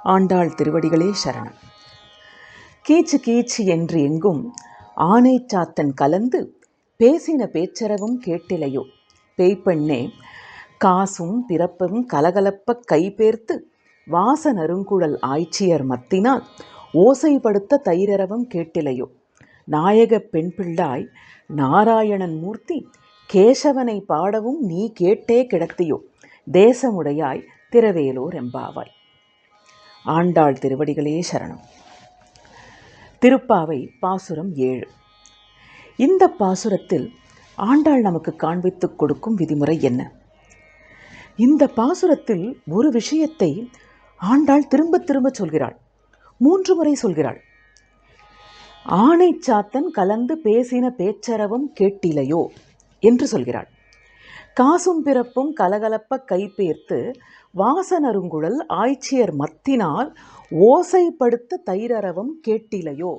ஆண்டாள் திருவடிகளே சரணம். கீச்சு கீச்சு என்று எங்கும் ஆனை சாத்தன் கலந்து பேசின பேச்சரவும் கேட்டிலையோ பேய்ப்பெண்ணே, காசும் பிறப்பும் கலகலப்ப கைபேர்த்து வாச நறுங்குழல் ஆய்ச்சியர் மத்தினால் ஓசைப்படுத்த தைரரவம் கேட்டிலையோ நாயக பெண் பிள்ளாய் நாராயணன் மூர்த்தி கேசவனை பாடவும் நீ கேட்டே கிடத்தியோ தேசமுடையாய் திரவேலோர் எம்பாவாய். ஆண்டாள் திருவடிகளே சரணம். திருப்பாவை பாசுரம் 7. இந்த பாசுரத்தில் ஆண்டாள் நமக்கு காண்பித்துக் கொடுக்கும் விதிமுறை என்ன? இந்த பாசுரத்தில் ஒரு விஷயத்தை ஆண்டாள் திரும்ப திரும்ப சொல்கிறாள். 3 முறை சொல்கிறாள். ஆனை சாத்தன் கலந்து பேசின பேச்சரவும் கேட்டிலையோ என்று சொல்கிறாள். காசும் பிறப்பும் கலகலப்ப கைபேர்த்து வாசனருங்குழல் ஆய்ச்சியர் மத்தினால் ஓசைப்படுத்த தைரரவம் கேட்டிலையோ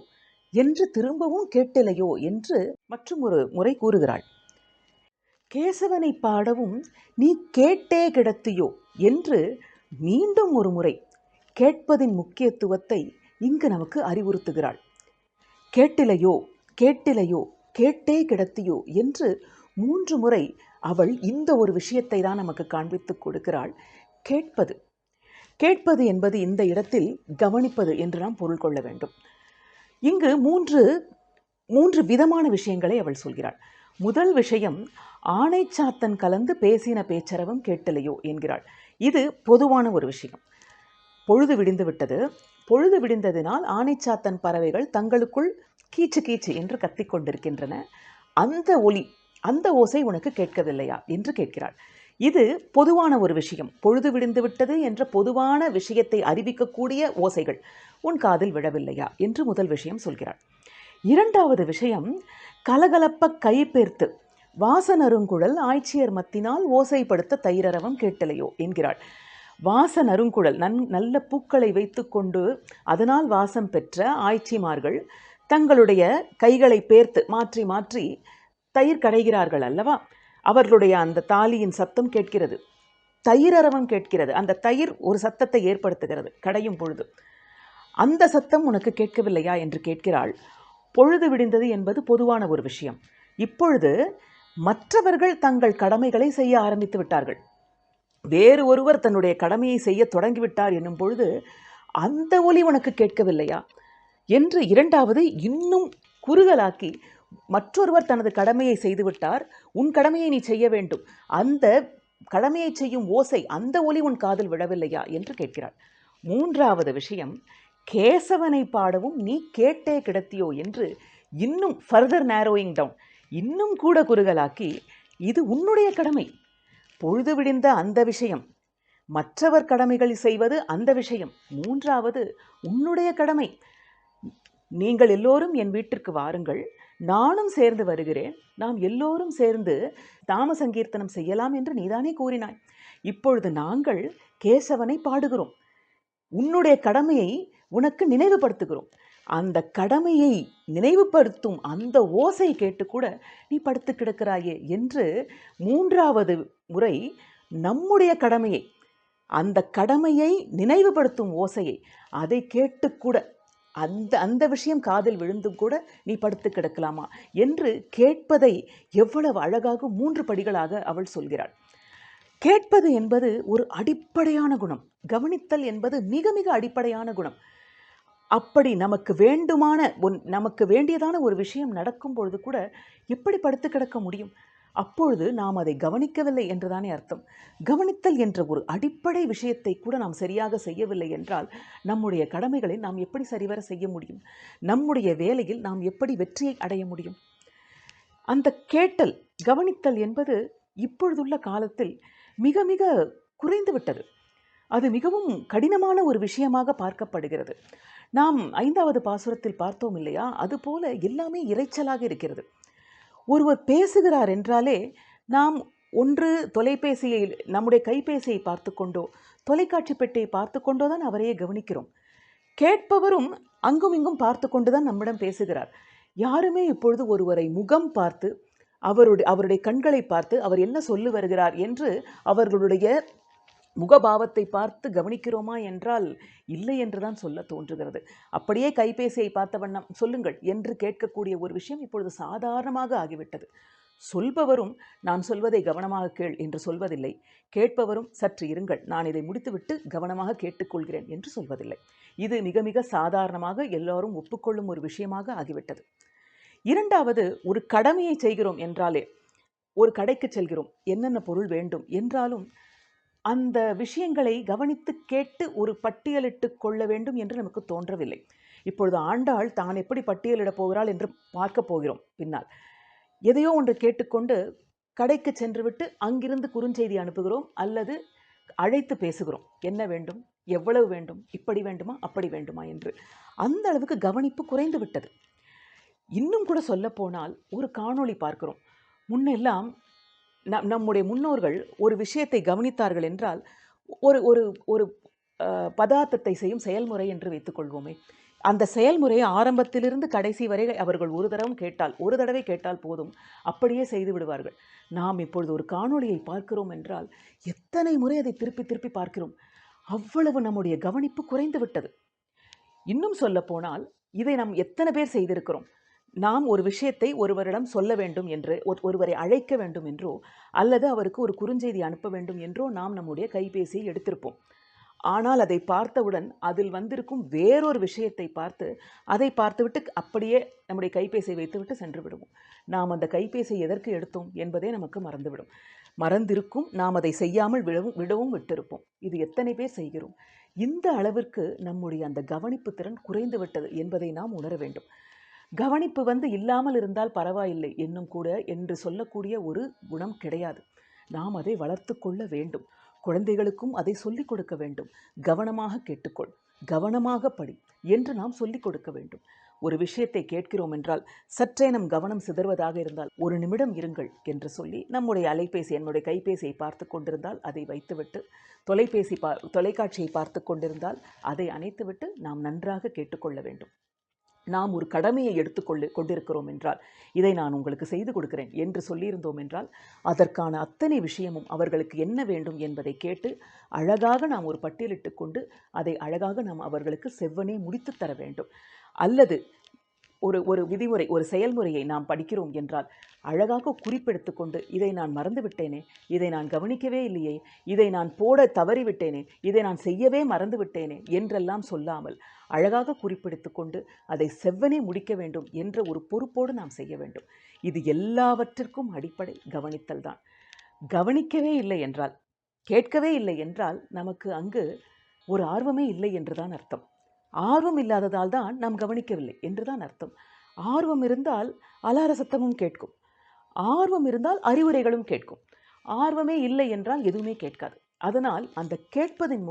என்று திரும்பவும் கேட்டிலையோ என்று மற்றும் ஒரு முறை கூறுகிறாள். கேசவனை பாடவும் நீ கேட்டே கிடத்தியோ என்று மீண்டும் ஒரு முறை கேட்பதின் முக்கியத்துவத்தை இங்கு நமக்கு அறிவுறுத்துகிறாள். கேட்டிலையோ கேட்டிலையோ கேட்டே கிடத்தியோ என்று 3 முறை அவள் இந்த ஒரு விஷயத்தை தான் நமக்கு காண்பித்துக் கொடுக்கிறாள். கேட்பது கேட்பது என்பது இந்த இடத்தில் கவனிப்பது என்று நாம் பொருள் கொள்ள வேண்டும். இங்கு மூன்று விதமான விஷயங்களை அவள் சொல்கிறாள். முதல் விஷயம், ஆனை சாத்தன் கலந்து பேசின பேச்சரவும் கேட்டலையோ என்கிறாள். இது பொதுவான ஒரு விஷயம். பொழுது விடிந்து விட்டது. பொழுது விடிந்ததினால் ஆனைச்சாத்தன் பறவைகள் தங்களுக்குள் கீச்சு கீச்சு என்று கத்திக்கொண்டிருக்கின்றன. அந்த ஓசை உனக்கு கேட்கவில்லையா என்று கேட்கிறாள். இது பொதுவான ஒரு விஷயம். பொழுது விடிந்து விட்டது என்ற பொதுவான விஷயத்தை அறிவிக்கக்கூடிய ஓசைகள் உன் காதில் விழவில்லையா என்று முதல் விஷயம் சொல்கிறாள். இரண்டாவது விஷயம், கலகலப்ப கைபேர்த்து வாசனருங்குழல் ஆய்ச்சியர் மத்தினால் ஓசைப்படுத்த தைரரவம் கேட்டலையோ என்கிறாள். வாசனருங்குழல் நல்ல பூக்களை வைத்து கொண்டு அதனால் வாசம் பெற்ற ஆய்ச்சிமார்கள் தங்களுடைய கைகளை பேர்த்து மாற்றி மாற்றி தயிர் கடைகிறார்கள் அல்லவா? அவர்களுடைய அந்த தாலியின் சத்தம் கேட்கிறது, தயிரரவம் கேட்கிறது. அந்த தயிர் ஒரு சத்தத்தை ஏற்படுத்துகிறது கடையும் பொழுது. அந்த சத்தம் உனக்கு கேட்கவில்லையா என்று கேட்கிறாள். பொழுது விடிந்தது என்பது பொதுவான ஒரு விஷயம். இப்பொழுது மற்றவர்கள் தங்கள் கடமைகளை செய்ய ஆரம்பித்து விட்டார்கள். வேறு ஒருவர் தன்னுடைய கடமையை செய்ய தொடங்கிவிட்டார் என்னும் பொழுது அந்த ஒலி உனக்கு கேட்கவில்லையா என்று இரண்டாவது இன்னும் குறுகலாக்கி, மற்றொருவர் தனது கடமையை செய்துவிட்டார், உன் கடமையை நீ செய்ய வேண்டும், அந்த கடமையை செய்யும் ஓசை, அந்த ஒலி உன் காதில் விழவில்லையா என்று கேட்கிறாள். மூன்றாவது விஷயம், கேசவனை பாடவும் நீ கேட்டே கிடத்தியோ என்று இன்னும் ஃபர்தர் நேரோயிங் டவுன், இன்னும் கூட குறுகலாக்கி, இது உன்னுடைய கடமை, பொழுது விடிந்த அந்த விஷயம், மற்றவர் கடமைகள் செய்வது அந்த விஷயம், மூன்றாவது உன்னுடைய கடமை. நீங்கள் எல்லோரும் என் வீட்டிற்கு வாருங்கள், நானும் சேர்ந்து வருகிறேன், நாம் எல்லோரும் சேர்ந்து நாம சங்கீர்த்தனம் செய்யலாம் என்று நீதானே கூறினாய். இப்பொழுது நாங்கள் கேசவனை பாடுகிறோம், உன்னுடைய கடமையை உனக்கு நினைவுபடுத்துகிறோம். அந்த கடமையை நினைவுபடுத்தும் அந்த ஓசை கேட்டு கூட நீ படுத்து கிடக்கிறாயே என்று மூன்றாவது முறை நம்முடைய கடமையை, அந்த கடமையை நினைவுபடுத்தும் ஓசையை, அதை கேட்டு கூட அந்த விஷயம் காதில் விழுந்தும் கூட நீ படுத்து கிடக்கலாமா என்று கேட்பதை எவ்வளவு அழகாக 3 படிகளாக அவள் சொல்கிறாள். கேட்பது என்பது ஒரு அடிப்படையான குணம். கவனித்தல் என்பது மிக மிக அடிப்படையான குணம். அப்படி நமக்கு வேண்டியதான ஒரு விஷயம் நடக்கும் பொழுது கூட எப்படி படுத்து கிடக்க முடியும்? அப்பொழுது நாம் அதை கவனிக்கவில்லை என்றுதானே அர்த்தம். கவனித்தல் என்ற ஒரு அடிப்படை விஷயத்தை கூட நாம் சரியாக செய்யவில்லை என்றால் நம்முடைய கடமைகளை நாம் எப்படி சரிவர செய்ய முடியும்? நம்முடைய வேலையில் நாம் எப்படி வெற்றியை அடைய முடியும்? அந்த கேட்டல், கவனித்தல் என்பது இப்பொழுதுள்ள காலத்தில் மிக மிக குறைந்து விட்டது. அது மிகவும் கடினமான ஒரு விஷயமாக பார்க்கப்படுகிறது. நாம் 5வது பாசுரத்தில் பார்த்தோம் இல்லையா? அதுபோல எல்லாமே இரைச்சலாக இருக்கிறது. ஒருவர் பேசுகிறார் என்றாலே நாம் ஒன்று தொலைபேசியை, நம்முடைய கைபேசியை பார்த்து கொண்டோ தொலைக்காட்சி பெட்டியை பார்த்து கொண்டோ தான் அவரையே கவனிக்கிறோம். கேட்பவரும் அங்கும் இங்கும் பார்த்து கொண்டு தான் நம்மிடம் பேசுகிறார். யாருமே இப்பொழுது ஒருவரை முகம் பார்த்து அவருடைய கண்களை பார்த்து அவர் என்ன சொல்லி வருகிறார் என்று அவர்களுடைய முகபாவத்தை பார்த்து கவனிக்கிறோமா என்றால் இல்லை என்றுதான் சொல்ல தோன்றுகிறது. அப்படியே கைபேசியை பார்த்த வண்ணம் சொல்லுங்கள் என்று கேட்கக்கூடிய ஒரு விஷயம் இப்பொழுது சாதாரணமாக ஆகிவிட்டது. சொல்பவரும் நான் சொல்வதை கவனமாக கேள் என்று சொல்வதில்லை, கேட்பவரும் சற்று இருங்கள், நான் இதை முடித்துவிட்டு கவனமாக கேட்டுக்கொள்கிறேன் என்று சொல்வதில்லை. இது மிக மிக சாதாரணமாக எல்லோரும் ஒப்புக்கொள்ளும் ஒரு விஷயமாக ஆகிவிட்டது. இரண்டாவது, ஒரு கடமையை செய்கிறோம் என்றாலே, ஒரு கடைக்கு செல்கிறோம், என்னென்ன பொருள் வேண்டும் என்றாலும் அந்த விஷயங்களை கவனித்து கேட்டு ஒரு பட்டியலிட்டு கொள்ள வேண்டும் என்று நமக்கு தோன்றவில்லை. இப்பொழுது ஆண்டாள் தான் எப்படி பட்டியலிடப் போகிறாள் என்று பார்க்க போகிறோம் பின்னால். எதையோ ஒன்று கேட்டுக்கொண்டு கடைக்கு சென்றுவிட்டு அங்கிருந்து குறுஞ்செய்தி அனுப்புகிறோம் அல்லது அழைத்து பேசுகிறோம். என்ன வேண்டும், எவ்வளவு வேண்டும், இப்படி வேண்டுமா அப்படி வேண்டுமா என்று. அந்த அளவுக்கு கவனிப்பு குறைந்து விட்டது. இன்னும் கூட சொல்லப்போனால் ஒரு காணொளி பார்க்கிறோம். முன்னெல்லாம் நம்முடைய முன்னோர்கள் ஒரு விஷயத்தை கவனித்தார்கள் என்றால் ஒரு ஒரு ஒரு பதார்த்தத்தை செய்யும் செயல்முறை என்று வைத்துக்கொள்வோமே, அந்த செயல்முறையை ஆரம்பத்திலிருந்து கடைசி வரை அவர்கள் ஒரு தடவை கேட்டால் போதும், அப்படியே செய்து விடுவார்கள். நாம் இப்பொழுது ஒரு காணொளியை பார்க்கிறோம் என்றால் எத்தனை முறை அதை திருப்பி திருப்பி பார்க்கிறோம். அவ்வளவு நம்முடைய கவனிப்பு குறைந்து விட்டது. இன்னும் சொல்ல போனால் இதை நாம் எத்தனை பேர் செய்திருக்கிறோம். நாம் ஒரு விஷயத்தை ஒருவரிடம் சொல்ல வேண்டும் என்று, ஒருவரை அழைக்க வேண்டும் என்றோ அல்லது அவருக்கு ஒரு குறுஞ்செய்தி அனுப்ப வேண்டும் என்றோ நாம் நம்முடைய கைபேசியை எடுத்திருப்போம். ஆனால் அதை பார்த்தவுடன் அதில் வந்திருக்கும் வேறொரு விஷயத்தை பார்த்து அதை பார்த்துவிட்டு அப்படியே நம்முடைய கைபேசியை வைத்துவிட்டு சென்று விடுவோம். நாம் அந்த கைபேசியை எதற்கு எடுத்தோம் என்பதே நமக்கு மறந்திருக்கும். நாம் அதை செய்யாமல் விடவும் விட்டிருப்போம். இது எத்தனை பேர் செய்கிறோம்? இந்த அளவிற்கு நம்முடைய அந்த கவனிப்பு திறன் குறைந்து விட்டது என்பதை நாம் உணர வேண்டும். கவனிப்பு இல்லாமல் இருந்தால் பரவாயில்லை என்னும் கூட என்று சொல்லக்கூடிய ஒரு குணம் கிடையாது. நாம் அதை வளர்த்து கொள்ள வேண்டும். குழந்தைகளுக்கும் அதை சொல்லிக் கொடுக்க வேண்டும். கவனமாக கேட்டுக்கொள், கவனமாக படி என்று நாம் சொல்லிக் கொடுக்க வேண்டும். ஒரு விஷயத்தை கேட்கிறோம் என்றால் சற்றே நம் கவனம் சிதறுவதாக இருந்தால் ஒரு நிமிடம் இருங்கள் என்று சொல்லி என்னுடைய கைபேசியை பார்த்து கொண்டிருந்தால் அதை வைத்துவிட்டு தொலைக்காட்சியை பார்த்து கொண்டிருந்தால் அதை அணைத்துவிட்டு நாம் நன்றாக கேட்டுக்கொள்ள வேண்டும். நாம் ஒரு கடமையை கொண்டிருக்கிறோம் என்றால், இதை நான் உங்களுக்கு செய்து கொடுக்கிறேன் என்று சொல்லியிருந்தோம் என்றால் அதற்கான அத்தனை விஷயமும் அவர்களுக்கு என்ன வேண்டும் என்பதை கேட்டு அழகாக நாம் ஒரு பட்டியலிட்டு கொண்டு அதை அழகாக நாம் அவர்களுக்கு செவ்வனே முடித்து தர வேண்டும். அல்லது ஒரு விதிமுறை, ஒரு செயல்முறையை நாம் படிக்கிறோம் என்றால் அழகாக குறிப்பெடுத்து கொண்டு இதை நான் மறந்துவிட்டேனே, இதை நான் கவனிக்கவே இல்லையே, இதை நான் போட தவறிவிட்டேனே, இதை நான் செய்யவே மறந்துவிட்டேனே என்றெல்லாம் சொல்லாமல் அழகாக குறிப்பெடுத்து கொண்டு அதை செவ்வனே முடிக்க வேண்டும் என்ற ஒரு பொறுப்போடு நாம் செய்ய வேண்டும். இது எல்லாவற்றிற்கும் அடிப்படை கவனித்தல் தான். கவனிக்கவே இல்லை என்றால், கேட்கவே இல்லை என்றால் நமக்கு அங்கு ஒரு ஆர்வமே இல்லை என்றுதான் அர்த்தம். ஆர்வம் இல்லாததால் தான் நாம் கவனிக்கவில்லை என்றுதான் அர்த்தம். ஆர்வம் இருந்தால் அலார சத்தமும் கேட்கும், ஆர்வம் இருந்தால் அறிவுரைகளும் கேட்கும். ஆர்வமே இல்லை என்றால் எதுவுமே கேட்காது. அதனால் அந்த கேட்பதின்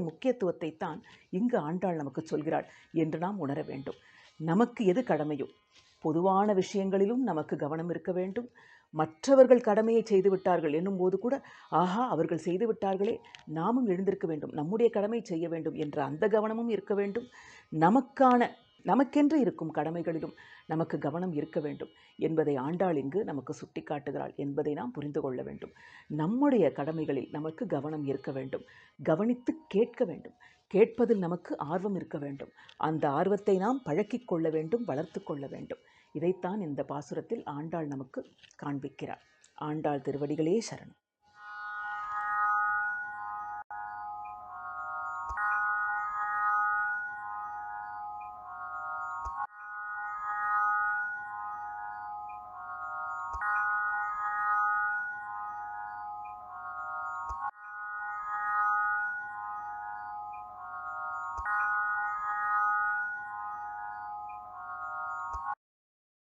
முக்கியத்துவத்தை தான் இங்கு ஆண்டாள் நமக்கு சொல்கிறாள் என்று நாம் உணர வேண்டும். நமக்கு எது கடமையோ பொதுவான விஷயங்களிலும் நமக்கு கவனம் இருக்க வேண்டும். மற்றவர்கள் கடமையை செய்து விட்டார்கள் என்னும்போது கூட ஆஹா அவர்கள் செய்து விட்டார்களே, நாமும் எழுந்திருக்க வேண்டும், நம்முடைய கடமை செய்ய வேண்டும் என்ற அந்த கவனமும் இருக்க வேண்டும். நமக்கென்று இருக்கும் கடமைகளிலும் நமக்கு கவனம் இருக்க வேண்டும் என்பதை ஆண்டாள் இங்கு நமக்கு சுட்டி காட்டுகிறாள் என்பதை நாம் புரிந்து கொள்ள வேண்டும். நம்முடைய கடமைகளில் நமக்கு கவனம் இருக்க வேண்டும். கவனித்து கேட்க வேண்டும். கேட்பதில் நமக்கு ஆர்வம் இருக்க வேண்டும். அந்த ஆர்வத்தை நாம் பழக்கிக் கொள்ள வேண்டும், வளர்த்து கொள்ள வேண்டும். இதைத்தான் இந்த பாசுரத்தில் ஆண்டாள் நமக்கு காண்பிக்கிறார். ஆண்டாள் திருவடிகளே சரணம்.